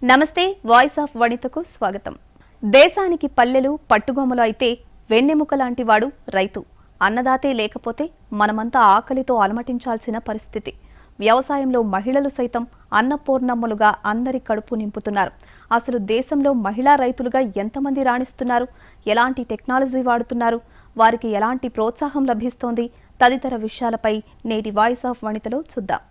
నమస్తే voice of వనితకు స్వాగతం. దేశానికి పల్లెలు పట్టుగొమ్మలు అయితే వెన్నెముక లాంటి వాడు రైతు. అన్నదాతే లేకపోతే మనమంతా ఆకలితో అలమటించాల్సిన పరిస్థితి. వ్యవసాయంలో మహిళలు సైతం అన్నపూర్ణమ్మలుగా అందరి కడుపు నింపుతున్నారు. అసలు దేశంలో మహిళా రైతులుగా ఎంతమంది రాణిస్తున్నారు, ఎలాంటి టెక్నాలజీ వాడుతున్నారు, వారికి ఎలాంటి ప్రోత్సాహం లభిస్తోంది తదితర విషయాలపై నేటి వాయిస్ ఆఫ్ వనితలో చూద్దాం.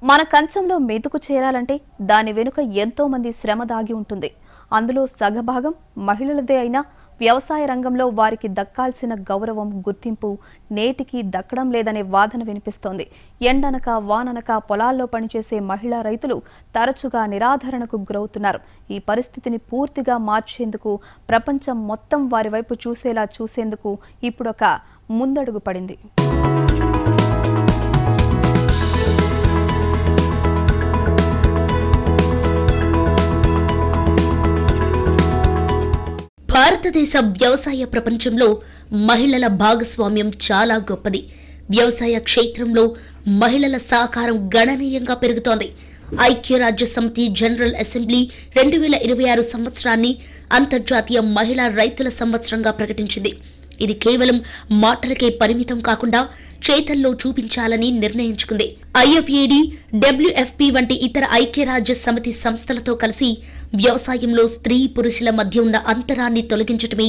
మన కంచంలో మెతుకు చేరాలంటే దాని వెనుక ఎంతో మంది శ్రమ దాగి ఉంటుంది. అందులో సగభాగం మహిళలదే అయినా వ్యవసాయ రంగంలో వారికి దక్కాల్సిన గౌరవం, గుర్తింపు నేటికి దక్కడం లేదనే వాదన వినిపిస్తోంది. ఎండనక వాననక పొలాల్లో పనిచేసే మహిళా రైతులు తరచుగా నిరాధరణకు గురవుతున్నారు. ఈ పరిస్థితిని పూర్తిగా మార్చేందుకు ప్రపంచం మొత్తం వారి వైపు చూసేలా చూసేందుకు ఇప్పుడొక ముందడుగు పడింది. భారతదేశ వ్యవసాయ ప్రపంచంలో మహిళల భాగస్వామ్యం చాలా గొప్పది. వ్యవసాయ క్షేత్రంలో మహిళల సహకారం గణనీయంగా పెరుగుతోంది. ఐక్యరాజ్య సమితి జనరల్ అసెంబ్లీ 2026 సంవత్సరాన్ని అంతర్జాతీయ మహిళా రైతుల సంవత్సరంగా ప్రకటించింది. ఇది కేవలం మాటలకే పరిమితం కాకుండా చేతల్లో చూపించాలని నిర్ణయించుకుంది. IFAD, WFP వంటి ఇతర ఐక్యరాజ్య సమితి సంస్థలతో కలిసి వ్యవసాయంలో స్త్రీ పురుషుల మధ్య ఉన్న అంతరాన్ని తొలగించటమే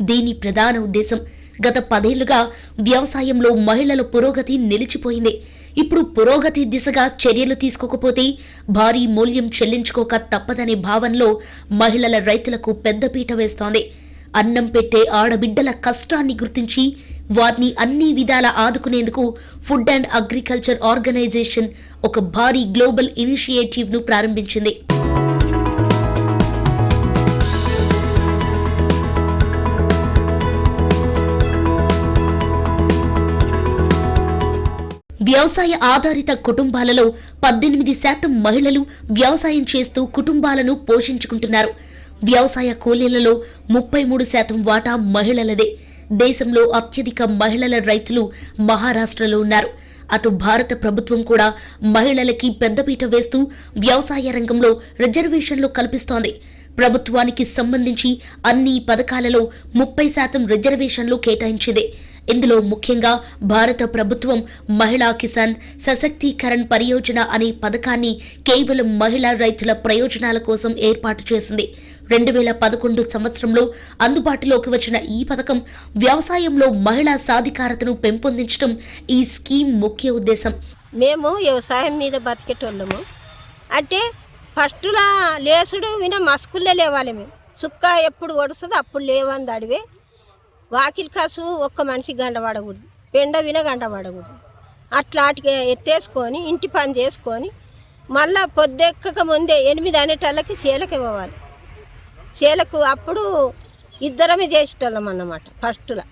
దీని ప్రధాన ఉద్దేశం. గత 10 ఏళ్లుగా వ్యవసాయంలో మహిళల పురోగతి నిలిచిపోయింది. ఇప్పుడు పురోగతి దిశగా చర్యలు తీసుకోకపోతే భారీ మూల్యం చెల్లించుకోక తప్పదనే భావనలో మహిళల రైతులకు పెద్దపీట వేస్తోంది. అన్నం పెట్టే ఆడబిడ్డల కష్టాన్ని గుర్తించి వారిని అన్ని విధాలా ఆదుకునేందుకు ఫుడ్ అండ్ అగ్రికల్చర్ ఆర్గనైజేషన్ ఒక భారీ గ్లోబల్ ఇనిషియేటివ్ ను ప్రారంభించింది. వ్యవసాయ ఆధారిత కుటుంబాలలో 18% మహిళలు వ్యవసాయం చేస్తూ కుటుంబాలను పోషించుకుంటున్నారు. వ్యవసాయ కూలీలలో 33% వాటా మహిళలదే. దేశంలో అత్యధిక మహిళల రైతులు మహారాష్ట్రలో ఉన్నారు. అటు భారత ప్రభుత్వం కూడా మహిళలకి పెద్దపీట వేస్తూ వ్యవసాయ రంగంలో రిజర్వేషన్లు కల్పిస్తోంది. ప్రభుత్వానికి సంబంధించి అన్ని పథకాలలో 30% రిజర్వేషన్లు కేటాయించింది. ఇందులో ముఖ్యంగా భారత ప్రభుత్వం మహిళా కిసాన్ సశక్తీకరణ్ పరియోజన అనే పథకాన్ని కేవలం మహిళా రైతుల ప్రయోజనాల కోసం ఏర్పాటు చేసింది. 2011 సంవత్సరంలో అందుబాటులోకి వచ్చిన ఈ పథకం వ్యవసాయంలో మహిళా సాధికారతను పెంపొందించడం ఈ స్కీమ్ ముఖ్య ఉద్దేశం. మేము వ్యవసాయం మీద బతికేటోళ్ళము. అంటే ఫస్టులా లేసుడు విన మస్కుల్లే లేవాలి. మేము సుక్క ఎప్పుడు ఒడుస్తుందో అప్పుడు లేవంది అడివే. వాకిలి కాసు ఒక్క మనిషి గంట పడకూడదు, పెండ విన గంట పడకూడదు. అట్లాంటికి ఎత్తేసుకొని ఇంటి పని చేసుకొని మళ్ళా పొద్దెక్కక ముందే 8 అనేటళ్ళకి చేలకి పోవాలి. చేలకు అప్పుడు ఇద్దరమే చేసేటోళ్ళం అన్నమాట. ఫస్టులో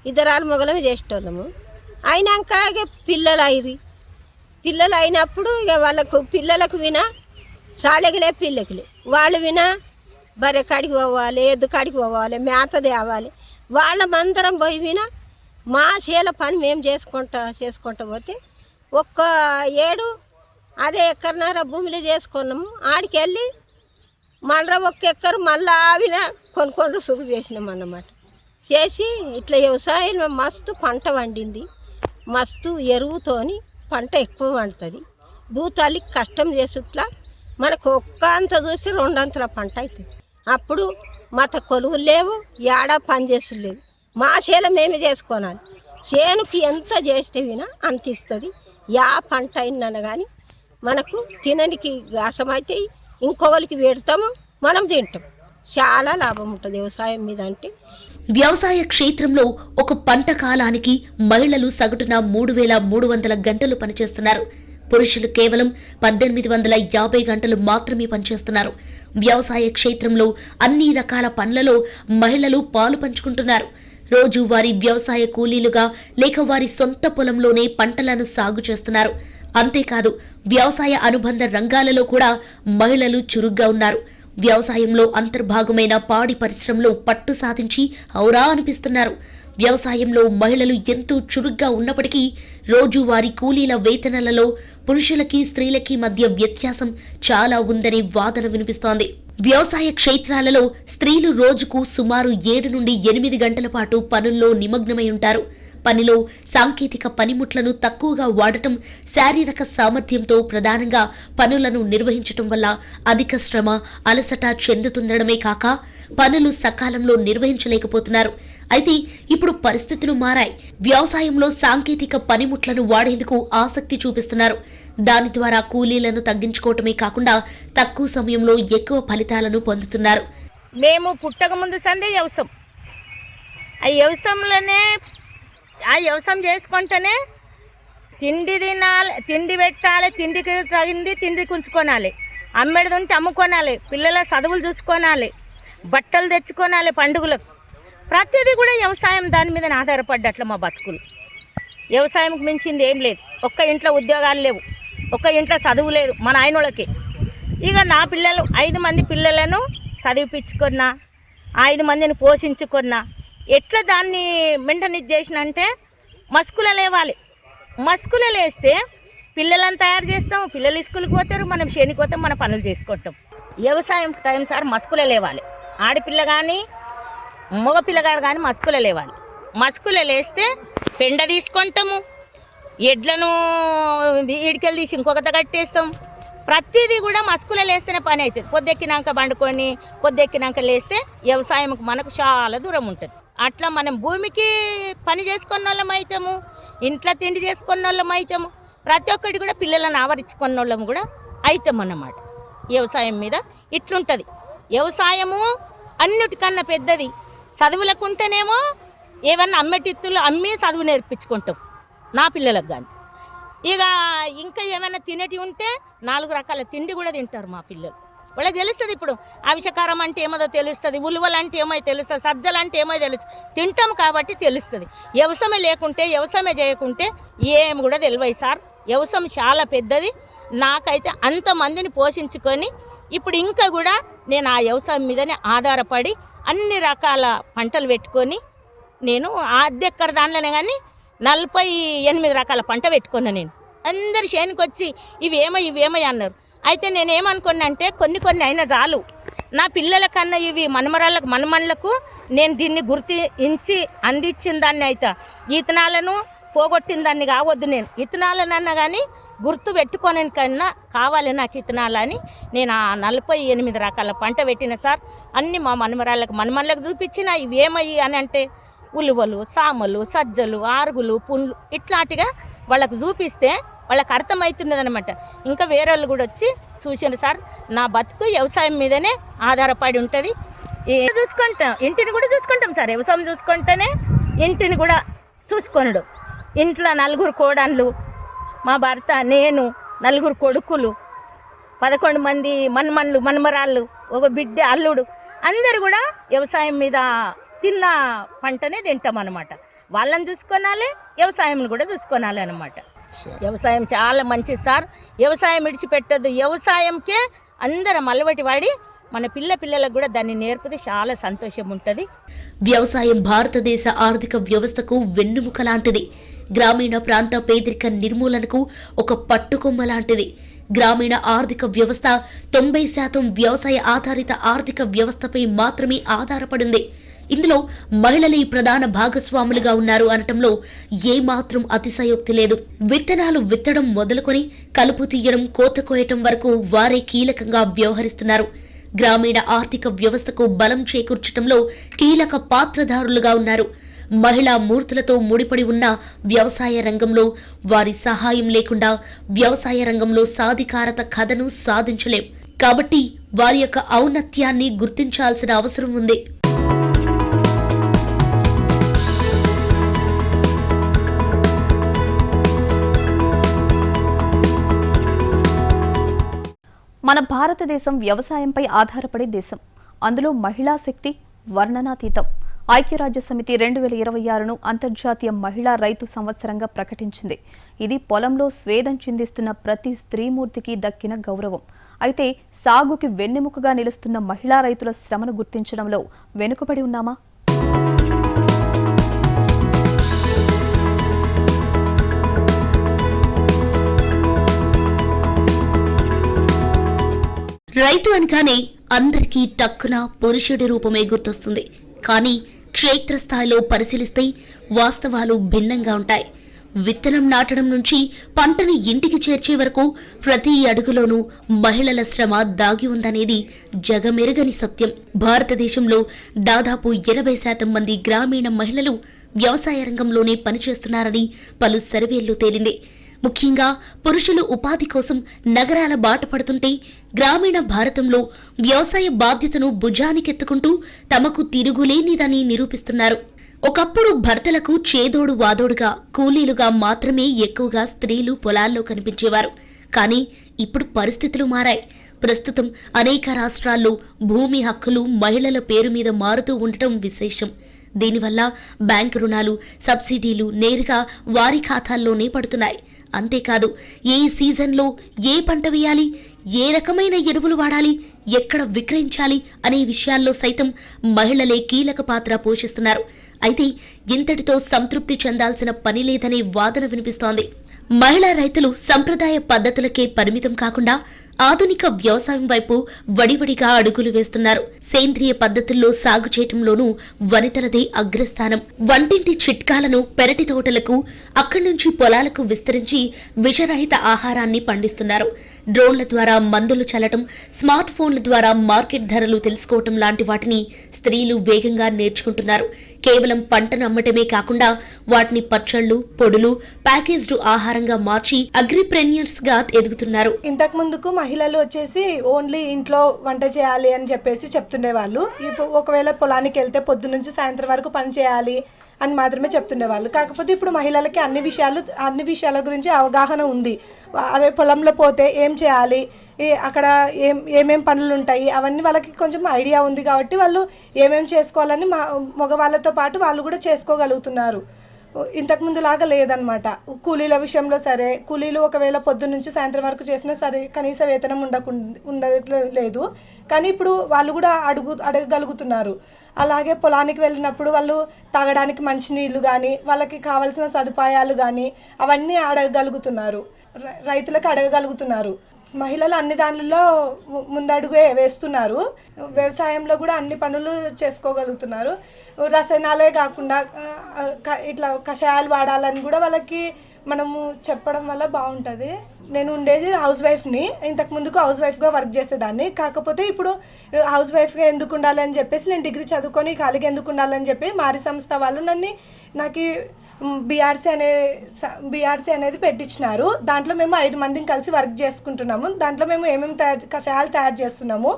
ఇద్దరాలు మొగలమే చేసేటోళ్ళము. అయినాక ఇక పిల్లలు అయినప్పుడు ఇక పిల్లలకు వినా సాలెగలే పిల్లకిలే వాళ్ళు వినా బర్రె కాడికి పోవాలి, ఎద్దు కాడికి పోవాలి, మేత తేవాలి. వాళ్ళ మందరం పోయి వినా మా చేల పని మేము చేసుకుంటా పోతే ఒక్క ఏడు అదే ఎక్కడన్నారా భూమిలో చేసుకున్నాము. ఆడికి వెళ్ళి మళ్ళీ ఒక్క ఎక్కరు మళ్ళీ ఆవిన కొన్ని సుగు చేసినాం అన్నమాట. చేసి ఇట్లా వ్యవసాయం మస్తు పంట వండింది. మస్తు ఎరువుతోని పంట ఎక్కువ వండుతుంది. భూతాలికి కష్టం చేసుట్లా మనకు ఒక్క అంత చూస్తే 2 అంతల పంట అవుతుంది. అప్పుడు మత కొలువులు లేవు, ఏడా పని చేసులు లేదు. మా చేల మేమే చేసుకోనాలి. చేనుకి ఎంత చేస్తే వినా అంత ఇస్తుంది. యా పంట అయినా కానీ మనకు తినడానికి గాసమైతే ఇంకొకరికి పెడతాము, మనం తింటాం. చాలా లాభం ఉంటుంది వ్యవసాయం మీద. అంటే వ్యవసాయ క్షేత్రంలో ఒక పంట కాలానికి మహిళలు సగటున 3300 గంటలు పనిచేస్తున్నారు. పురుషులు కేవలం 1850 గంటలు మాత్రమే పనిచేస్తున్నారు. వ్యవసాయ క్షేత్రంలో అన్ని రకాల పనులలో మహిళలు పాలు పంచుకుంటున్నారు. రోజు వారి వ్యవసాయ కూలీలుగా లేక వారి సొంత పొలంలోనే పంటలను సాగు చేస్తున్నారు. అంతేకాదు వ్యవసాయ అనుబంధ రంగాలలో కూడా మహిళలు చురుగ్గా ఉన్నారు. వ్యవసాయంలో అంతర్భాగమైన పాడి పరిశ్రమలో పట్టు సాధించి ఔరా అనిపిస్తున్నారు. వ్యవసాయంలో మహిళలు ఎంతో చురుగ్గా ఉన్నప్పటికీ రోజువారీ కూలీల వేతనాలలో పురుషులకి స్త్రీలకి మధ్య వ్యత్యాసం చాలా ఉందనే వాదన వినిపిస్తోంది. వ్యవసాయ క్షేత్రాలలో స్త్రీలు రోజుకు సుమారు 7 నుండి 8 గంటల పాటు పనుల్లో నిమగ్నమై ఉంటారు. పనిలో సాంకేతిక పనిముట్లను తక్కువగా వాడటం, శారీరక సామర్థ్యంతో ప్రధానంగా పనులను నిర్వహించటం వల్ల అధిక శ్రమ, అలసట చెందుతుండడమే కాక పనులు సకాలంలో నిర్వహించలేకపోతున్నారు. అయితే ఇప్పుడు పరిస్థితులు మారాయి. వ్యవసాయంలో సాంకేతిక పనిముట్లను వాడేందుకు ఆసక్తి చూపిస్తున్నారు. దాని ద్వారా కూలీలను తగ్గించుకోవటమే కాకుండా తక్కువ సమయంలో ఎక్కువ ఫలితాలను పొందుతున్నారు. మేము పుట్టక ముందు సందే వ్యవసాయం, ఆ వ్యవసాయం చేసుకుంటేనే తిండి తినాలి, తిండి పెట్టాలి, తిండికి తగింది తిండికి ఉంచుకోనాలి, అమ్మేది ఉంటే అమ్ముకోనాలి, పిల్లల చదువులు చూసుకోనాలి, బట్టలు తెచ్చుకోనాలి, పండుగలకు ప్రతిదీ కూడా వ్యవసాయం దాని మీద ఆధారపడ్డట్లు మా బతుకులు. వ్యవసాయంకి మించింది ఏం లేదు. ఒక్క ఇంట్లో ఉద్యోగాలు లేవు, ఒక్క ఇంట్లో చదువు లేదు మా నాయనోళ్ళకి. ఇక నా పిల్లలు 5 మంది పిల్లలను చదివిపించుకున్నా, 5 మందిని పోషించుకున్నా. ఎట్లా దాన్ని మెయింటెనెన్స్ చేసిన అంటే మస్కుల లేవాలి. మస్కుల లేస్తే పిల్లలను తయారు చేస్తాం, పిల్లలు స్కూల్కి పోతారు, మనం చేనికి పోతాం, మన పనులు చేసుకుంటాం. వ్యవసాయం టైం సార్ మస్కుల లేవాలి. ఆడపిల్ల కానీ మగ పిల్లగాడు కానీ మస్కుల లేవాలి. మస్కుల లేస్తే పెండ తీసుకుంటాము, ఎడ్లను ఈడికెళ్ళి తీసి ఇంకొకత కట్టేస్తాం. ప్రతిదీ కూడా మస్కుల లేస్తేనే పని అవుతుంది. పొద్దెక్కినాక పండుకొని పొద్దెక్కినాక లేస్తే వ్యవసాయంకి మనకు చాలా దూరం ఉంటుంది. అట్లా మనం భూమికి పని చేసుకున్న వాళ్ళం అవుతాము, ఇంట్లో తిండి చేసుకున్న వాళ్ళం అవుతాము, ప్రతి ఒక్కటి కూడా పిల్లలను ఆవరించుకున్న వాళ్ళం కూడా అవుతాం అన్నమాట. వ్యవసాయం మీద ఇట్లుంటుంది. వ్యవసాయము అన్నిటికన్నా పెద్దది. చదువులకు ఉంటేనేమో ఏమన్నా అమ్మటిత్తులు అమ్మి చదువు నేర్పించుకుంటాం నా పిల్లలకు కానీ. ఇక ఇంకా ఏమైనా తినేటివి ఉంటే 4 రకాల తిండి కూడా తింటారు మా పిల్లలు. వాళ్ళకి తెలుస్తుంది ఇప్పుడు ఆవిషకారం అంటే ఏమో తెలుస్తుంది, ఉలువలు అంటే ఏమో తెలుస్తుంది, సజ్జలు అంటే ఏమో తెలుస్తుంది. తింటాం కాబట్టి తెలుస్తుంది. వ్యవసాయం లేకుంటే, వ్యవసాయం చేయకుంటే ఏమి కూడా తెలియదు సార్. వ్యవసాయం చాలా పెద్దది. నాకైతే అంతమందిని పోషించుకొని ఇప్పుడు ఇంకా కూడా నేను ఆ వ్యవసాయం మీదనే ఆధారపడి అన్ని రకాల పంటలు పెట్టుకొని నేను అద్దెక్కర దానిలోనే కానీ 48 రకాల పంట పెట్టుకున్నా. నేను అందరు చేనుకి వచ్చి ఇవేమో అన్నారు. అయితే నేనేమనుకున్నా అంటే కొన్ని అయినా చాలు, నా పిల్లల కన్నా ఇవి మనమళ్ళకు నేను దీన్ని గుర్తించి అందించిన దాన్ని అయితే ఇతనాలను పోగొట్టిన దాన్ని కావద్దు. నేను ఇతనాలనన్నా కానీ గుర్తు పెట్టుకోని కన్నా కావాలి నాకు ఇతనాలని నేను ఆ 48 రకాల పంట పెట్టిన సార్. అన్నీ మా మనమళ్ళకు చూపించిన ఇవేమయ్యి అని అంటే ఉలువలు, సామలు, సజ్జలు, ఆరుగులు, పుండ్లు ఇట్లాంటిగా వాళ్ళకు చూపిస్తే వాళ్ళకి అర్థమవుతున్నది అనమాట. ఇంకా వేరే వాళ్ళు కూడా వచ్చి చూసారు సార్, నా బతుకు వ్యవసాయం మీదనే ఆధారపడి ఉంటుంది. చూసుకుంటాం, ఇంటిని కూడా చూసుకుంటాం సార్. వ్యవసాయం చూసుకుంటేనే ఇంటిని కూడా చూసుకొనడు. ఇంట్లో 4 కోడళ్ళు, మా భర్త, నేను, 4 కొడుకులు, 11 మంది మనమళ్ళు మనమరాళ్ళు, ఒక బిడ్డ, అల్లుడు, అందరు కూడా వ్యవసాయం మీద తిన్న పంటనే తింటాం అనమాట. వాళ్ళని చూసుకోనాలి, వ్యవసాయం కూడా చూసుకోనాలి అనమాట. వ్యవసాయం చాలా మంచిది సార్. వ్యవసాయం విడిచిపెట్టద్దు. వ్యవసాయంకే అందరం అలవాటు వాడి మన పిల్లలకు కూడా దాన్ని నేర్పితే చాలా సంతోషం ఉంటుంది. వ్యవసాయం భారతదేశ ఆర్థిక వ్యవస్థకు వెన్నుముక లాంటిది. గ్రామీణ ప్రాంత పేదరిక నిర్మూలనకు ఒక పట్టుకొమ్మ లాంటిది. గ్రామీణ ఆర్థిక వ్యవస్థ 90% వ్యవసాయ ఆధారిత ఆర్థిక వ్యవస్థపై మాత్రమే ఆధారపడింది. ఇందులో మహిళలే ప్రధాన భాగస్వాములుగా ఉన్నారు అనటంలో ఏమాత్రం అతిశయోక్తి లేదు. విత్తనాలు విత్తడం మొదలుకొని కలుపు తీయడం, కోత కోయటం వరకు వారే కీలకంగా వ్యవహరిస్తున్నారు. గ్రామీణ ఆర్థిక వ్యవస్థకు బలం చేకూర్చటంలో కీలక పాత్రధారులుగా ఉన్నారు. మహిళా మూర్తులతో ముడిపడి ఉన్న వ్యవసాయ రంగంలో వారి సహాయం లేకుండా వ్యవసాయ రంగంలో సాధికారత కథను సాధించలేం. కాబట్టి వారి యొక్క ఔన్నత్యాన్ని గుర్తించాల్సిన అవసరం ఉంది. మన భారతదేశం వ్యవసాయంపై ఆధారపడే దేశం. అందులో మహిళా శక్తి వర్ణనాతీతం. ఐక్యరాజ్య సమితి 2026ను అంతర్జాతీయ మహిళా రైతు సంవత్సరంగా ప్రకటించింది. ఇది పొలంలో స్వేదం చిందిస్తున్న ప్రతి స్త్రీమూర్తికి దక్కిన గౌరవం. అయితే సాగుకి వెన్నెముకగా నిలుస్తున్న మహిళా రైతుల శ్రమను గుర్తించడంలో వెనుకబడి ఉన్నామా? రైతు అనగానే అందరికీ టక్కున పురుషుడి రూపమే గుర్తొస్తుంది. కానీ క్షేత్రస్థాయిలో పరిశీలిస్తే వాస్తవాలు భిన్నంగా ఉంటాయి. విత్తనం నాటడం నుంచి పంటను ఇంటికి చేర్చే వరకు ప్రతి అడుగులోనూ మహిళల శ్రమ దాగి ఉందనేది జగమెరుగని సత్యం. భారతదేశంలో దాదాపు 80% మంది గ్రామీణ మహిళలు వ్యవసాయ రంగంలోనే పనిచేస్తున్నారని పలు సర్వేల్లో తేలింది. ముఖ్యంగా పురుషులు ఉపాధి కోసం నగరాల బాట పడుతుంటే గ్రామీణ భారతంలో వ్యవసాయ బాధ్యతను భుజానికెత్తుకుంటూ తమకు తిరుగులేనిదని నిరూపిస్తున్నారు. ఒకప్పుడు భర్తలకు చేదోడు వాదోడుగా కూలీలుగా మాత్రమే ఎక్కువగా స్త్రీలు పొలాల్లో కనిపించేవారు. కానీ ఇప్పుడు పరిస్థితులు మారాయి. ప్రస్తుతం అనేక రాష్ట్రాల్లో భూమి హక్కులు మహిళల పేరు మీద మారుతూ ఉండటం విశేషం. దీనివల్ల బ్యాంకు రుణాలు, సబ్సిడీలు నేరుగా వారి ఖాతాల్లోనే పడుతున్నాయి. అంతేకాదు, ఏ సీజన్లో ఏ పంట వేయాలి, ఏ రకమైన ఎరువులు వాడాలి, ఎక్కడ విక్రయించాలి అనే విషయాల్లో సైతం మహిళలే కీలక పాత్ర పోషిస్తున్నారు. అయితే ఇంతటితో సంతృప్తి చెందాల్సిన పని లేదనే వాదన వినిపిస్తోంది. మహిళా రైతులు సంప్రదాయ పద్ధతులకే పరిమితం కాకుండా ఆధునిక వ్యవసాయం వైపు వడివడిగా అడుగులు వేస్తున్నారు. సేంద్రియ పద్ధతుల్లో సాగు చేయటంలోనూ వనితలదే అగ్రస్థానం. వంటింటి చిట్కాలను పెరటి తోటలకు, అక్కడి నుంచి పొలాలకు విస్తరించి విషరహిత ఆహారాన్ని పండిస్తున్నారు. డ్రోన్ల ద్వారా మందులు చల్లటం, స్మార్ట్ ఫోన్ల ద్వారా మార్కెట్ ధరలు తెలుసుకోవటం లాంటి వాటిని స్త్రీలు వేగంగా నేర్చుకుంటున్నారు. కేవలం పంటను అమ్మటమే కాకుండా వాటిని పచ్చళ్లు, పొడులు, ప్యాకేజ్డ్ ఆహారంగా మార్చి అగ్రిప్రెన్యూర్స్ గా ఎదుగుతున్నారు. ఇంతకు ముందుకు మహిళలు వచ్చేసి ఓన్లీ ఇంట్లో వంట చేయాలి అని చెప్పేసి చెప్తుండేవాళ్ళు. ఇప్పుడు ఒకవేళ పొలానికి వెళ్తే పొద్దు నుంచి సాయంత్రం వరకు పని చేయాలి అని మాత్రమే చెప్తుండేవాళ్ళు. కాకపోతే ఇప్పుడు మహిళలకి అన్ని విషయాల గురించి అవగాహన ఉంది. అదే పొలంలో పోతే ఏం చేయాలి, అక్కడ ఏమేం పనులు ఉంటాయి, అవన్నీ వాళ్ళకి కొంచెం ఐడియా ఉంది. కాబట్టి వాళ్ళు ఏమేం చేసుకోవాలని మగవాళ్ళతో పాటు వాళ్ళు కూడా చేసుకోగలుగుతున్నారు. ఇంతకుముందు లాగా లేదనమాట. కూలీల విషయంలో సరే, కూలీలు ఒకవేళ పొద్దున్న నుంచి సాయంత్రం వరకు చేసినా సరే కనీస వేతనం ఉండలేదు. కానీ ఇప్పుడు వాళ్ళు కూడా అడగగలుగుతున్నారు. అలాగే పొలానికి వెళ్ళినప్పుడు వాళ్ళు తాగడానికి మంచినీళ్ళు కానీ, వాళ్ళకి కావాల్సిన సదుపాయాలు కానీ అవన్నీ అడగగలుగుతున్నారు, రైతులకు అడగగలుగుతున్నారు. మహిళలు అన్ని దానిలో ముందడుగే వేస్తున్నారు. వ్యవసాయంలో కూడా అన్ని పనులు చేసుకోగలుగుతున్నారు. రసాయనాలే కాకుండా ఇట్లా కషాయాలు వాడాలని కూడా వాళ్ళకి మనము చెప్పడం వల్ల బాగుంటుంది. నేను ఉండేది హౌస్ వైఫ్ని. ఇంతకు ముందుకు హౌస్ వైఫ్గా వర్క్ చేసేదాన్ని. కాకపోతే ఇప్పుడు హౌస్ వైఫ్గా ఎందుకు ఉండాలని చెప్పేసి నేను డిగ్రీ చదువుకొని ఖాళీగా ఎందుకు ఉండాలని చెప్పి మారి సంస్థ వాళ్ళు నాకు బీఆర్సీ అనేది పెట్టించినారు. దాంట్లో మేము 5 మందిని కలిసి వర్క్ చేసుకుంటున్నాము. దాంట్లో మేము ఏమేమి కషాయాలు తయారు చేస్తున్నాము.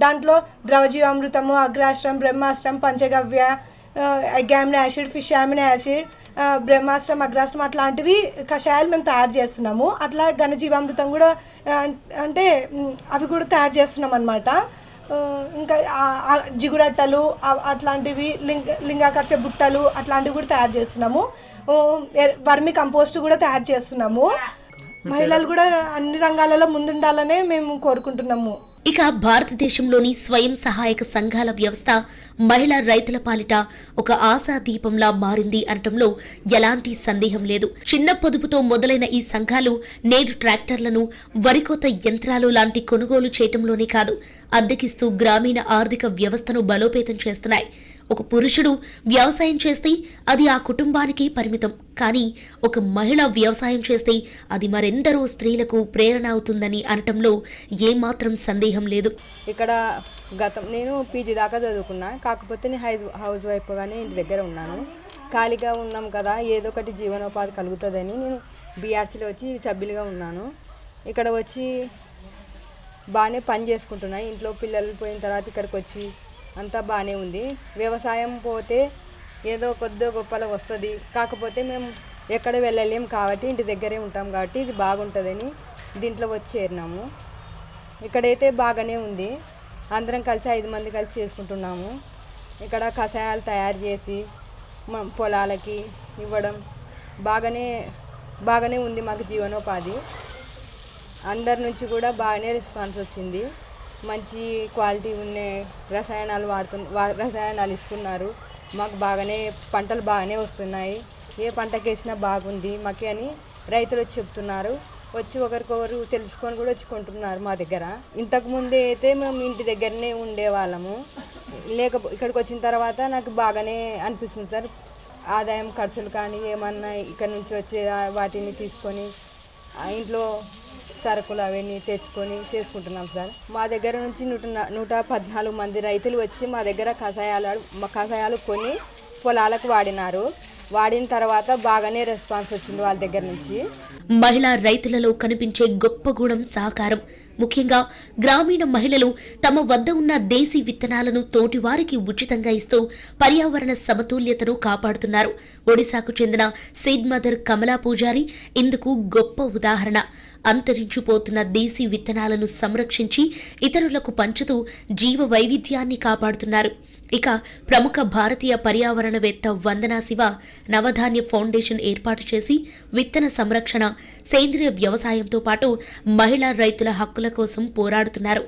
దాంట్లో ద్రవజీవామృతము, అగ్రాశ్రం, బ్రహ్మాశ్రం, పంచగవ్య, గ్యామినో యాసిడ్, ఫిష్ అమినో యాసిడ్, బ్రహ్మాశ్రం, అగ్రాశ్రం అట్లాంటివి కషాయాలు మేము తయారు చేస్తున్నాము. అట్లా ఘనజీవామృతం కూడా అంటే అవి కూడా తయారు చేస్తున్నాం అన్నమాట. ఇంకా జిగురట్టలు అట్లాంటివి, లింగాకర్ష బుట్టలు అట్లాంటివి కూడా తయారు చేస్తున్నాము. వర్మి కంపోస్ట్ కూడా తయారు చేస్తున్నాము. మహిళలు కూడా అన్ని రంగాలలో ముందుండాలనే మేము కోరుకుంటున్నాము. ఇక భారతదేశంలోని స్వయం సహాయక సంఘాల వ్యవస్థ మహిళా రైతుల పాలిట ఒక ఆశాదీపంలా మారింది అనటంలో ఎలాంటి సందేహం లేదు. చిన్న పొదుపుతో మొదలైన ఈ సంఘాలు నేడు ట్రాక్టర్లను, వరికోత యంత్రాలు లాంటి కొనుగోలు చేయటంలోనే కాదు, అద్దెకిస్తూ గ్రామీణ ఆర్థిక వ్యవస్థను బలోపేతం చేస్తున్నాయి. ఒక పురుషుడు వ్యవసాయం చేస్తే అది ఆ కుటుంబానికి పరిమితం. కానీ ఒక మహిళ వ్యవసాయం చేస్తే అది మరెందరో స్త్రీలకు ప్రేరణ అవుతుందని అనటంలో ఏమాత్రం సందేహం లేదు. ఇక్కడ నేను పీజీ దాకా చదువుకున్నా. కాకపోతే నేను హౌస్ వైఫ్గానే ఇంటి దగ్గర ఉన్నాను. ఖాళీగా ఉన్నాం కదా, ఏదో ఒకటి జీవనోపాధి కలుగుతుందని నేను బీఆర్సీలో వచ్చి సభ్యులుగా ఉన్నాను. ఇక్కడ వచ్చి బాగానే పని చేసుకుంటున్నాను. ఇంట్లో పిల్లలు పోయిన తర్వాత ఇక్కడికి వచ్చి అంతా బాగానే ఉంది. వ్యవసాయం పోతే ఏదో కొద్ది గొప్పలో వస్తుంది. కాకపోతే మేము ఎక్కడ వెళ్ళలేము కాబట్టి ఇంటి దగ్గరే ఉంటాం కాబట్టి ఇది బాగుంటుందని దీంట్లో వచ్చి చేరినాము. ఇక్కడైతే బాగానే ఉంది. అందరం కలిసి 5 మంది కలిసి చేసుకుంటున్నాము. ఇక్కడ కషాయాలు తయారు చేసి పొలాలకి ఇవ్వడం బాగానే ఉంది మాకు జీవనోపాధి. అందరి నుంచి కూడా బాగానే రెస్పాన్స్ వచ్చింది. మంచి క్వాలిటీ ఉన్న రసాయనాలు ఇస్తున్నారు. మాకు బాగానే పంటలు బాగానే వస్తున్నాయి. ఏ పంటకి వేసినా బాగుంది మాకే అని రైతులు వచ్చి చెప్తున్నారు. వచ్చి ఒకరికొకరు తెలుసుకొని కూడా వచ్చి కొంటున్నారు మా దగ్గర. ఇంతకుముందే అయితే మేము ఇంటి దగ్గరనే ఉండేవాళ్ళము. ఇక్కడికి వచ్చిన తర్వాత నాకు బాగానే అనిపిస్తుంది సార్. ఆదాయం ఖర్చులు కానీ ఏమన్నా ఇక్కడ నుంచి వచ్చే వాటిని తీసుకొని ఇంట్లో సరుకులు అవన్నీ తెచ్చుకొని చేసుకుంటున్నాం సార్. మా దగ్గర నుంచి 114 మంది రైతులు వచ్చి మా దగ్గర కషాయాలు కొని పొలాలకు వాడిన తర్వాత బాగానే రెస్పాన్స్ వచ్చింది వాళ్ళ దగ్గర నుంచి. మహిళా రైతులలో కనిపించే గొప్ప గుణం సహకారం. ముఖ్యంగా గ్రామీణ మహిళలు తమ వద్ద ఉన్న దేశీ విత్తనాలను తోటివారికి ఉచితంగా ఇస్తూ పర్యావరణ సమతుల్యతను కాపాడుతున్నారు. ఒడిశాకు చెందిన సీడ్ మదర్ కమలా పూజారి ఇందుకు గొప్ప ఉదాహరణ. అంతరించిపోతున్న దేశీ విత్తనాలను సంరక్షించి ఇతరులకు పంచుతూ జీవ వైవిధ్యాన్ని కాపాడుతున్నారు. ఇక ప్రముఖ భారతీయ పర్యావరణవేత్త వందనా శివ నవధాన్య ఫౌండేషన్ ఏర్పాటు చేసి విత్తన సంరక్షణ, సేంద్రియ వ్యవసాయంతో పాటు మహిళా రైతుల హక్కుల కోసం పోరాడుతున్నారు.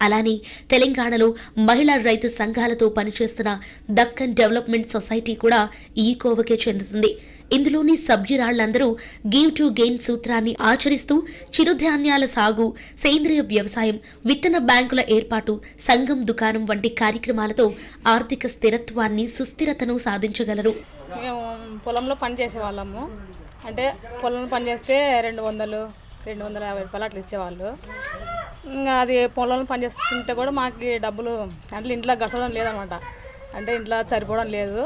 అలానే తెలంగాణలో మహిళా రైతు సంఘాలతో పనిచేస్తున్న దక్కన్ డెవలప్మెంట్ సొసైటీ కూడా ఈ కోవకే చెందుతుంది. ఇందులోని సభ్యురాళ్లందరూ గివ్ టు గెయిన్ సూత్రాన్ని ఆచరిస్తూ చిరుధాన్యాల సాగు, సేంద్రియ వ్యవసాయం, విత్తన బ్యాంకుల ఏర్పాటు, సంఘం దుకాణం వంటి కార్యక్రమాలతో ఆర్థిక స్థిరత్వాన్ని, సుస్థిరతను సాధించగలరు. మేము పొలంలో పని చేసేవాళ్ళము. అంటే పొలంలో పని చేస్తే 200-250 రూపాయలు అట్లా ఇచ్చేవాళ్ళు. ఇంకా అది పొలంలో పని చేస్తుంటే కూడా మాకు డబ్బులు అంటే ఇంట్లో గసడం లేదనమాట. అంటే ఇంట్లో సరిపోవడం లేదు,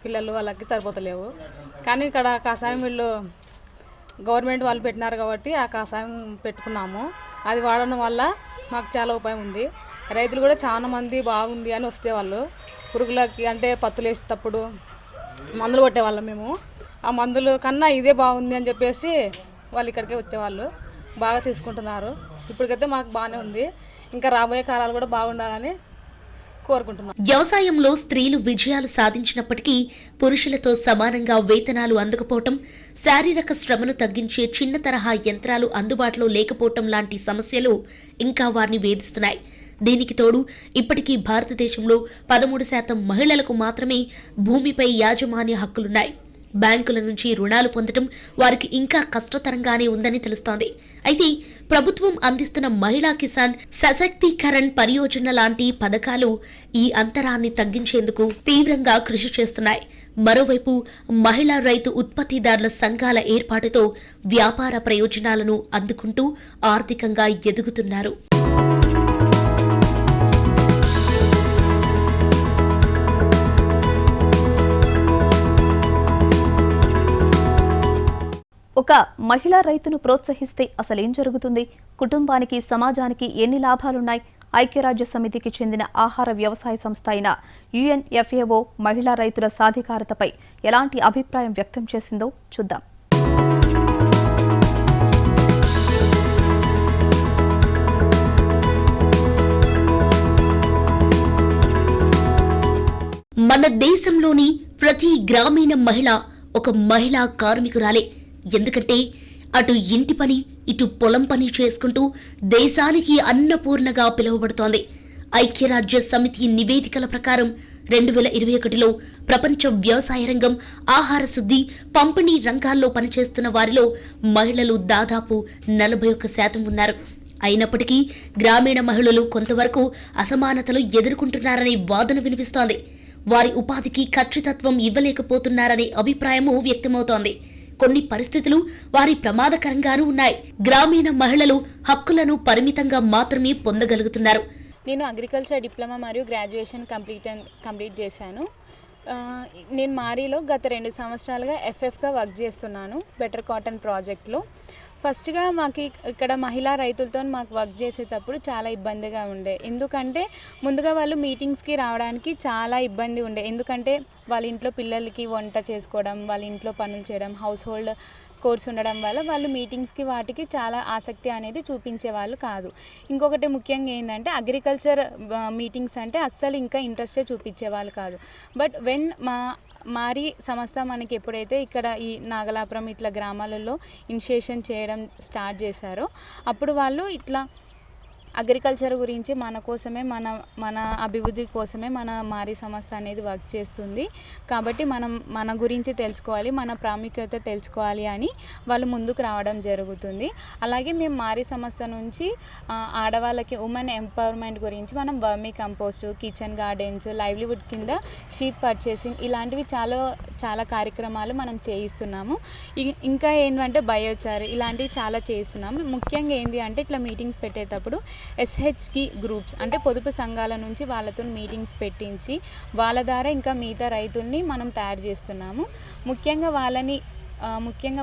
పిల్లలు వాళ్ళకి సరిపోతలేవు. కానీ ఇక్కడ కషాయం వీళ్ళు గవర్నమెంట్ వాళ్ళు పెట్టినారు కాబట్టి ఆ కషాయం పెట్టుకున్నాము. అది వాడడం వల్ల మాకు చాలా ఉపయోగం ఉంది. రైతులు కూడా చాలా మంది బాగుంది అని వస్తే వాళ్ళు పురుగులకి అంటే పత్తులు వేసేటప్పుడు మందులు కొట్టేవాళ్ళం మేము. ఆ మందులు కన్నా ఇదే బాగుంది అని చెప్పేసి వాళ్ళు ఇక్కడికే వచ్చేవాళ్ళు. బాగా తీసుకుంటున్నారు. ఇప్పటికైతే మాకు బాగానే ఉంది. ఇంకా రాబోయే కాలాలు కూడా బాగుండాలని కోరుకుంటున్నాం. వ్యవసాయంలో స్త్రీలు విజయాలు సాధించినప్పటికీ పురుషులతో సమానంగా వేతనాలు అందకపోవటం, శారీరక శ్రమను తగ్గించే చిన్న తరహా యంత్రాలు అందుబాటులో లేకపోవటం లాంటి సమస్యలు ఇంకా వారిని వేధిస్తున్నాయి. దీనికి తోడు ఇప్పటికీ భారతదేశంలో 13% మహిళలకు మాత్రమే భూమిపై యాజమాన్య హక్కులున్నాయి. బ్యాంకుల నుంచి రుణాలు పొందటం వారికి ఇంకా కష్టతరంగానే ఉందని తెలుస్తోంది. అయితే ప్రభుత్వం అందిస్తున్న మహిళా కిసాన్ సశక్తీకరణ్ పరియోజన లాంటి పథకాలు ఈ అంతరాన్ని తగ్గించేందుకు తీవ్రంగా కృషి చేస్తున్నాయి. మరోవైపు మహిళా రైతు ఉత్పత్తిదారుల సంఘాల ఏర్పాటుతో వ్యాపార ప్రయోజనాలను అందుకుంటూ ఆర్థికంగా ఎదుగుతున్నారు. ఒక మహిళా రైతును ప్రోత్సహిస్తే అసలేం జరుగుతుంది? కుటుంబానికి, సమాజానికి ఎన్ని లాభాలున్నాయి? ఐక్యరాజ్య సమితికి చెందిన ఆహార వ్యవసాయ సంస్థ అయిన UNFAO మహిళా రైతుల సాధికారతపై ఎలాంటి అభిప్రాయం వ్యక్తం చేసిందో చూద్దాం. మన దేశంలోని ప్రతి గ్రామీణ మహిళ ఒక మహిళా కార్మికురాలే. ఎందుకంటే అటు ఇంటి పని, ఇటు పొలం పని చేసుకుంటూ దేశానికి అన్నపూర్ణగా పిలువబడుతోంది. ఐక్యరాజ్య సమితి నివేదికల ప్రకారం 2021లో ప్రపంచ వ్యవసాయ రంగం, ఆహార శుద్ధి, పంపిణీ రంగాల్లో పనిచేస్తున్న వారిలో మహిళలు దాదాపు 41% ఉన్నారు. అయినప్పటికీ గ్రామీణ మహిళలు కొంతవరకు అసమానతలు ఎదుర్కొంటున్నారనే వాదన వినిపిస్తోంది. వారి ఉపాధికి ఖచ్చితత్వం ఇవ్వలేకపోతున్నారనే అభిప్రాయమూ వ్యక్తమవుతోంది. కొన్ని పరిస్థితులు వారి ప్రమాదకరంగానూ ఉన్నాయి. గ్రామీణ మహిళలు హక్కులను పరిమితంగా మాత్రమే పొందగలుగుతున్నారు. నేను అగ్రికల్చర్ డిప్లొమా మరియు గ్రాడ్యుయేషన్ కంప్లీట్ చేశాను. నేను మారీలో గత 2 సంవత్సరాలుగా FFగా వర్క్ చేస్తున్నాను, బెటర్ కాటన్ ప్రాజెక్ట్లో. ఫస్ట్గా మాకు ఇక్కడ మహిళా రైతులతో మాకు వర్క్ చేసేటప్పుడు చాలా ఇబ్బందిగా ఉండే. ఎందుకంటే ముందుగా వాళ్ళు మీటింగ్స్కి రావడానికి చాలా ఇబ్బంది ఉండే. ఎందుకంటే వాళ్ళ ఇంట్లో పిల్లలకి వంట చేసుకోవడం, వాళ్ళ ఇంట్లో పనులు చేయడం, హౌస్ హోల్డ్ కోర్స్ ఉండడం వల్ల వాళ్ళు మీటింగ్స్కి వాటికి చాలా ఆసక్తి అనేది చూపించేవాళ్ళు కాదు. ఇంకొకటి ముఖ్యంగా ఏంటంటే అగ్రికల్చర్ మీటింగ్స్ అంటే అస్సలు ఇంకా ఇంట్రెస్టే చూపించేవాళ్ళు కాదు. బట్ వెన్ మా మారి సంస్థ మనకి ఎప్పుడైతే ఇక్కడ ఈ నాగలాపురం ఇట్లా గ్రామాలలో ఇనిషియేషన్ చేయడం స్టార్ట్ చేశారో అప్పుడు వాళ్ళు ఇట్లా అగ్రికల్చర్ గురించి మన కోసమే మన అభివృద్ధి కోసమే మన మారి సంస్థ అనేది వర్క్ చేస్తుంది. కాబట్టి మన గురించి తెలుసుకోవాలి, మన ప్రాముఖ్యత తెలుసుకోవాలి అని వాళ్ళు ముందుకు రావడం జరుగుతుంది. అలాగే మేము మారి సంస్థ నుంచి ఆడవాళ్ళకి ఉమెన్ ఎంపవర్మెంట్ గురించి మనం vermi compost, kitchen gardens, livelihood కింద షీప్ పర్చేసింగ్ ఇలాంటివి చాలా కార్యక్రమాలు మనం చేయిస్తున్నాము. ఇంకా ఏంటంటే బయోచార్ ఇలాంటివి చాలా చేస్తున్నాము. ముఖ్యంగా ఏంటి అంటే ఇట్లా మీటింగ్స్ పెట్టేటప్పుడు SHG గ్రూప్స్ అంటే పొదుపు సంఘాల నుంచి వాళ్ళతో మీటింగ్స్ పెట్టించి వాళ్ళ ద్వారా ఇంకా మిగతా రైతుల్ని మనం తయారు చేస్తున్నాము. ముఖ్యంగా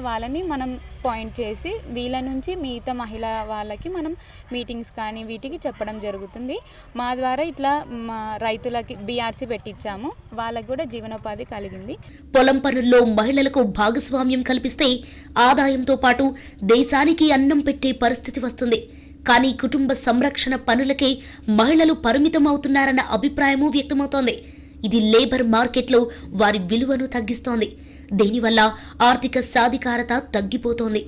వాళ్ళని మనం పాయింట్ చేసి వీళ్ళ నుంచి మిగతా మహిళా వాళ్ళకి మనం మీటింగ్స్ కానీ వీటికి చెప్పడం జరుగుతుంది. మా ద్వారా ఇట్లా రైతులకి BRC పెట్టించాము, వాళ్ళకి కూడా జీవనోపాధి కలిగింది. పొలం పనుల్లో మహిళలకు భాగస్వామ్యం కల్పిస్తే ఆదాయంతో పాటు దేశానికి అన్నం పెట్టే పరిస్థితి వస్తుంది. కానీ కుటుంబ సంరక్షణ పనులకే మహిళలు పరిమితం అవుతున్నారన్న అభిప్రాయమూ వ్యక్తమవుతోంది. ఇది లేబర్ మార్కెట్లో వారి విలువను తగ్గిస్తోంది. దీనివల్ల ఆర్థిక సాధికారత తగ్గిపోతోంది.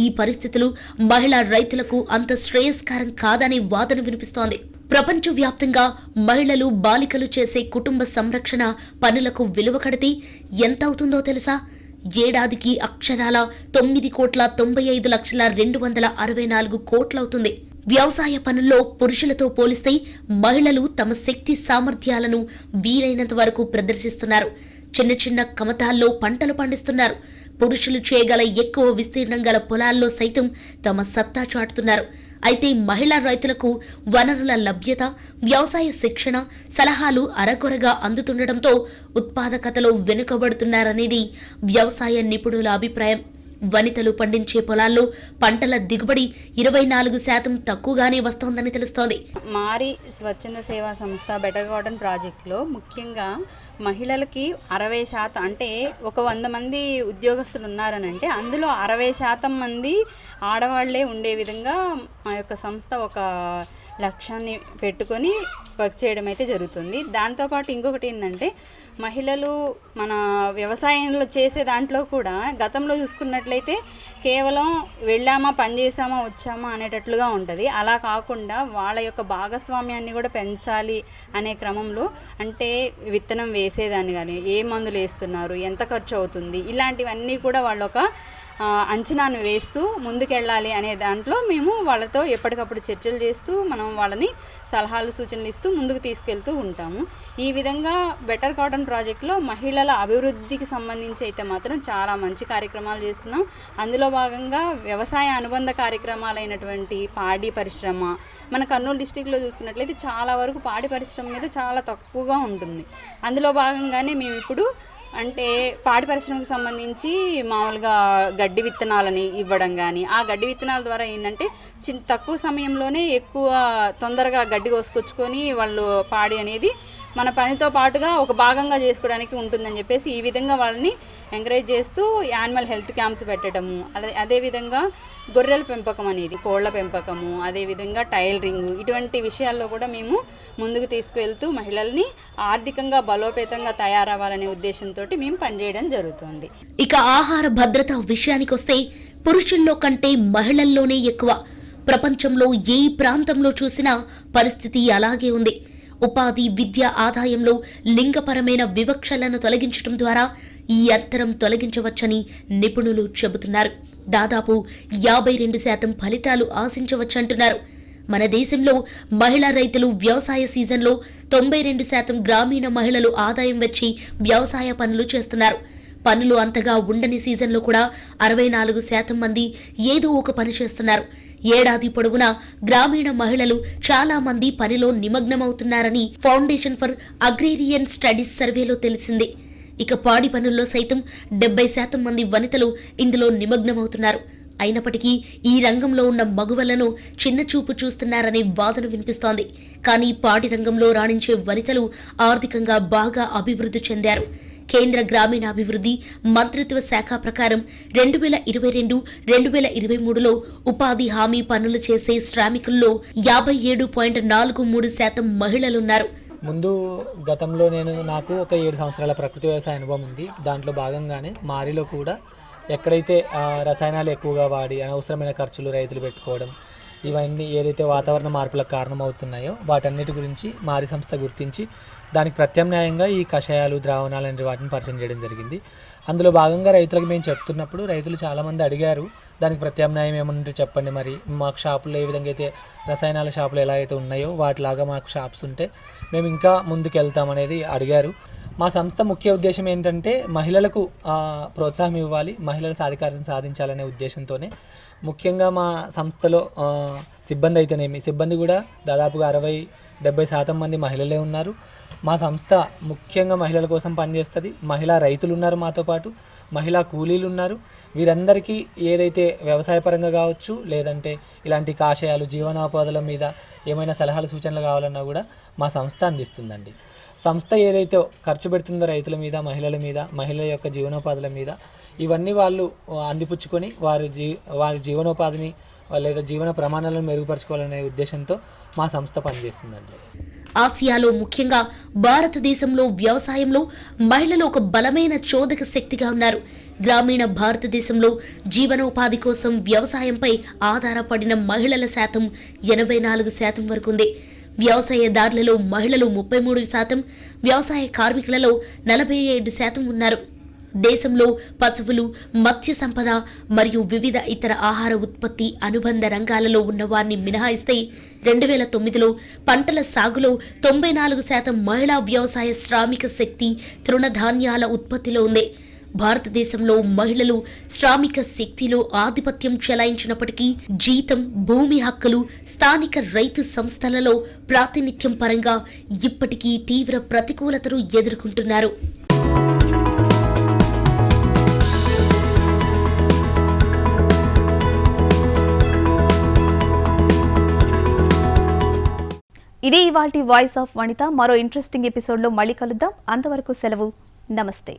ఈ పరిస్థితులు మహిళా రైతులకు అంత శ్రేయస్కరం కాదనే వాదన వినిపిస్తోంది. ప్రపంచవ్యాప్తంగా మహిళలు బాలికలు చేసే కుటుంబ సంరక్షణ పనులకు విలువ కడితే ఎంత అవుతుందో తెలుసా? ఏడాదికి అక్షరాల 9,95,264 కోట్లవుతుంది. వ్యవసాయ పనుల్లో పురుషులతో పోలిస్తే మహిళలు తమ శక్తి సామర్థ్యాలను వీలైనంత వరకు ప్రదర్శిస్తున్నారు. చిన్న చిన్న కమతాల్లో పంటలు పండిస్తున్నారు. పురుషులు చేయగల ఎక్కువ విస్తీర్ణం గల పొలాల్లో సైతం తమ సత్తా చాటుతున్నారు. అయితే మహిళా రైతులకు వనరుల లభ్యత, వ్యవసాయ శిక్షణ, సలహాలు అరకొరగా అందుతుండటంతో ఉత్పాదకతలో వెనుకబడుతున్నారనేది వ్యవసాయ నిపుణుల అభిప్రాయం. వనితలు పండించే పొలాల్లో పంటల దిగుబడి 24% తక్కువగానే వస్తోందని తెలుస్తోంది. మారి స్వచ్ఛంద సేవా సంస్థ బెటర్ కాటన్ ప్రాజెక్టులో ముఖ్యంగా మహిళలకి 60% అంటే ఒక 100 మంది ఉద్యోగస్తులు ఉన్నారనంటే అందులో 60% మంది ఆడవాళ్లే ఉండే విధంగా మా యొక్క సంస్థ ఒక లక్ష్యాన్ని పెట్టుకొని వర్క్ చేయడం అయితే జరుగుతుంది. దాంతోపాటు ఇంకొకటి ఏంటంటే మహిళలు మన వ్యవసాయంలో చేసే దాంట్లో కూడా గతంలో చూసుకున్నట్లయితే కేవలం వెళ్ళామా పని చేసామా వచ్చామా అనేటట్లుగా ఉంటుంది. అలా కాకుండా వాళ్ళ యొక్క భాగస్వామ్యాన్ని కూడా పెంచాలి అనే క్రమంలో అంటే విత్తనం వేసేదాన్ని కానీ ఏ మందులు వేస్తున్నారు, ఎంత ఖర్చు అవుతుంది, ఇలాంటివన్నీ కూడా వాళ్ళొక అంచనాను వేస్తూ ముందుకెళ్ళాలి అనే దాంట్లో మేము వాళ్ళతో ఎప్పటికప్పుడు చర్చలు చేస్తూ మనం వాళ్ళని సలహాలు సూచనలు ఇస్తూ ముందుకు తీసుకెళ్తూ ఉంటాము. ఈ విధంగా బెటర్ కాటన్ ప్రాజెక్టులో మహిళల అభివృద్ధికి సంబంధించి అయితే మాత్రం చాలా మంచి కార్యక్రమాలు చేస్తున్నాం. అందులో భాగంగా వ్యవసాయ అనుబంధ కార్యక్రమాలైనటువంటి పాడి పరిశ్రమ మన కర్నూలు డిస్టిక్లో చూసుకున్నట్లయితే చాలా వరకు పాడి పరిశ్రమ మీద చాలా తక్కువగా ఉంటుంది. అందులో భాగంగానే మేము ఇప్పుడు అంటే పాడి పరిశ్రమకు సంబంధించి మామూలుగా గడ్డి విత్తనాలని ఇవ్వడం కానీ ఆ గడ్డి విత్తనాల ద్వారా ఏంటంటే తక్కువ సమయంలోనే ఎక్కువ తొందరగా గడ్డి కోసుకొచ్చుకొని వాళ్ళు పాడి అనేది మన పనితో పాటుగా ఒక భాగంగా చేసుకోవడానికి ఉంటుందని చెప్పేసి ఈ విధంగా వాళ్ళని ఎంకరేజ్ చేస్తూ యానిమల్ హెల్త్ క్యాంప్స్ పెట్టడము, అదేవిధంగా గొర్రెల పెంపకం అనేది, కోళ్ల పెంపకము, అదేవిధంగా టైలరింగ్ ఇటువంటి విషయాల్లో కూడా మేము ముందుకు తీసుకువెళ్తూ మహిళల్ని ఆర్థికంగా బలోపేతంగా తయారవ్వాలనే ఉద్దేశంతో మేము పనిచేయడం జరుగుతుంది. ఇక ఆహార భద్రత విషయానికొస్తే పురుషుల్లో కంటే మహిళల్లోనే ఎక్కువ. ప్రపంచంలో ఏ ప్రాంతంలో చూసినా పరిస్థితి అలాగే ఉంది. ఉపాధి, విద్య, ఆదాయంలో లింగపరమైన వివక్షలను తొలగించడం ద్వారా ఈ అంతరం తొలగించవచ్చని నిపుణులు చెబుతున్నారు. దాదాపు 52% ఫలితాలు ఆశించవచ్చంటున్నారు. మన దేశంలో మహిళా రైతులు వ్యవసాయ సీజన్లో 92% గ్రామీణ మహిళలు ఆదాయం వచ్చి వ్యవసాయ పనులు చేస్తున్నారు. పనులు అంతగా ఉండని సీజన్లో కూడా 64% మంది ఏదో ఒక పని చేస్తున్నారు. ఏడాది పొడవునా గ్రామీణ మహిళలు చాలా మంది పనిలో నిమగ్నమవుతున్నారని ఫౌండేషన్ ఫర్ అగ్రేరియన్ స్టడీస్ సర్వేలో తెలిసింది. ఇక పాడి పనుల్లో సైతం 70% మంది వనితలు ఇందులో నిమగ్నమవుతున్నారు. అయినప్పటికీ ఈ రంగంలో ఉన్న మగువలను చిన్నచూపు చూస్తున్నారనే వాదన వినిపిస్తోంది. కానీ పాడి రంగంలో రాణించే వనితలు ఆర్థికంగా బాగా అభివృద్ధి చెందారు. కేంద్ర గ్రామీణాభివృద్ధి మంత్రిత్వ శాఖ ప్రకారం 2022-2023లో ఉపాధి హామీ పనులు చేసే శ్రామికుల్లో 57.43% మహిళలున్నారు. ముందు గతంలో నాకు ఒక 7 సంవత్సరాల ప్రకృతి వ్యవసాయ అనుభవం ఉంది. దాంట్లో భాగంగానే మారిలో కూడా ఎక్కడైతే రసాయనాలు ఎక్కువగా వాడి అనవసరమైన ఖర్చులు రైతులు పెట్టుకోవడం, ఇవన్నీ ఏదైతే వాతావరణ మార్పులకు కారణమవుతున్నాయో వాటన్నిటి గురించి మారి సంస్థ గుర్తించి దానికి ప్రత్యామ్నాయంగా ఈ కషాయాలు, ద్రావణాలు అనే వాటిని పరిచయం చేయడం జరిగింది. అందులో భాగంగా రైతులకు మేము చెప్తున్నప్పుడు రైతులు చాలామంది అడిగారు, దానికి ప్రత్యామ్నాయం ఏమంటే చెప్పండి, మరి మాకు షాపుల్లో ఏ విధంగా అయితే రసాయనాల షాపులు ఎలా అయితే ఉన్నాయో వాటిలాగా మాకు షాప్స్ ఉంటే మేము ఇంకా ముందుకు వెళ్తామనేది అడిగారు. మా సంస్థ ముఖ్య ఉద్దేశం ఏంటంటే మహిళలకు ప్రోత్సాహం ఇవ్వాలి, మహిళల సాధికారత సాధించాలనే ఉద్దేశంతోనే ముఖ్యంగా మా సంస్థలో సిబ్బంది కూడా దాదాపుగా 60-70% మంది మహిళలే ఉన్నారు. మా సంస్థ ముఖ్యంగా మహిళల కోసం పనిచేస్తుంది. మహిళా రైతులు ఉన్నారు, మాతో పాటు మహిళా కూలీలు ఉన్నారు. వీరందరికీ ఏదైతే వ్యవసాయపరంగా కావచ్చు, లేదంటే ఇలాంటి కాషాయాలు, జీవనోపాధుల మీద ఏమైనా సలహాలు సూచనలు కావాలన్నా కూడా మా సంస్థ అందిస్తుందండి. సంస్థ ఏదైతే ఖర్చు పెడుతుందో రైతుల మీద, మహిళల మీద, మహిళల యొక్క జీవనోపాధుల మీద, ఇవన్నీ వాళ్ళు అందిపుచ్చుకొని వారి జీవనోపాధిని లేదా జీవన ప్రమాణాలను మెరుగుపరచుకోవాలనే ఉద్దేశంతో మా సంస్థ పనిచేస్తుందండి. ఆసియాలో ముఖ్యంగా భారతదేశంలో వ్యవసాయంలో మహిళలు ఒక బలమైన చోదక శక్తిగా ఉన్నారు. గ్రామీణ భారతదేశంలో జీవనోపాధి కోసం వ్యవసాయంపై ఆధారపడిన మహిళల శాతం 84% వరకు ఉంది. వ్యవసాయదారులలో మహిళలు 33%, వ్యవసాయ కార్మికులలో 47% ఉన్నారు. దేశంలో పశువులు, మత్స్య సంపద మరియు వివిధ ఇతర ఆహార ఉత్పత్తి అనుబంధ రంగాలలో ఉన్న వారిని మినహాయిస్తే 2009లో పంటల సాగులో 94% మహిళా వ్యవసాయ శ్రామిక శక్తి తృణధాన్యాల ఉత్పత్తిలో ఉంది. భారతదేశంలో మహిళలు శ్రామిక శక్తిలో ఆధిపత్యం చెలాయించినప్పటికీ జీతం, భూమి హక్కులు, స్థానిక రైతు సంస్థలలో ప్రాతినిధ్యం పరంగా ఇప్పటికీ తీవ్ర ప్రతికూలతను ఎదుర్కొంటున్నారు. ఇది ఇవాల్టి వాయిస్ ఆఫ్ వనిత. మరో ఇంట్రెస్టింగ్ ఎపిసోడ్లో మళ్ళీ కలుద్దాం. అంతవరకు సెలవు. నమస్తే.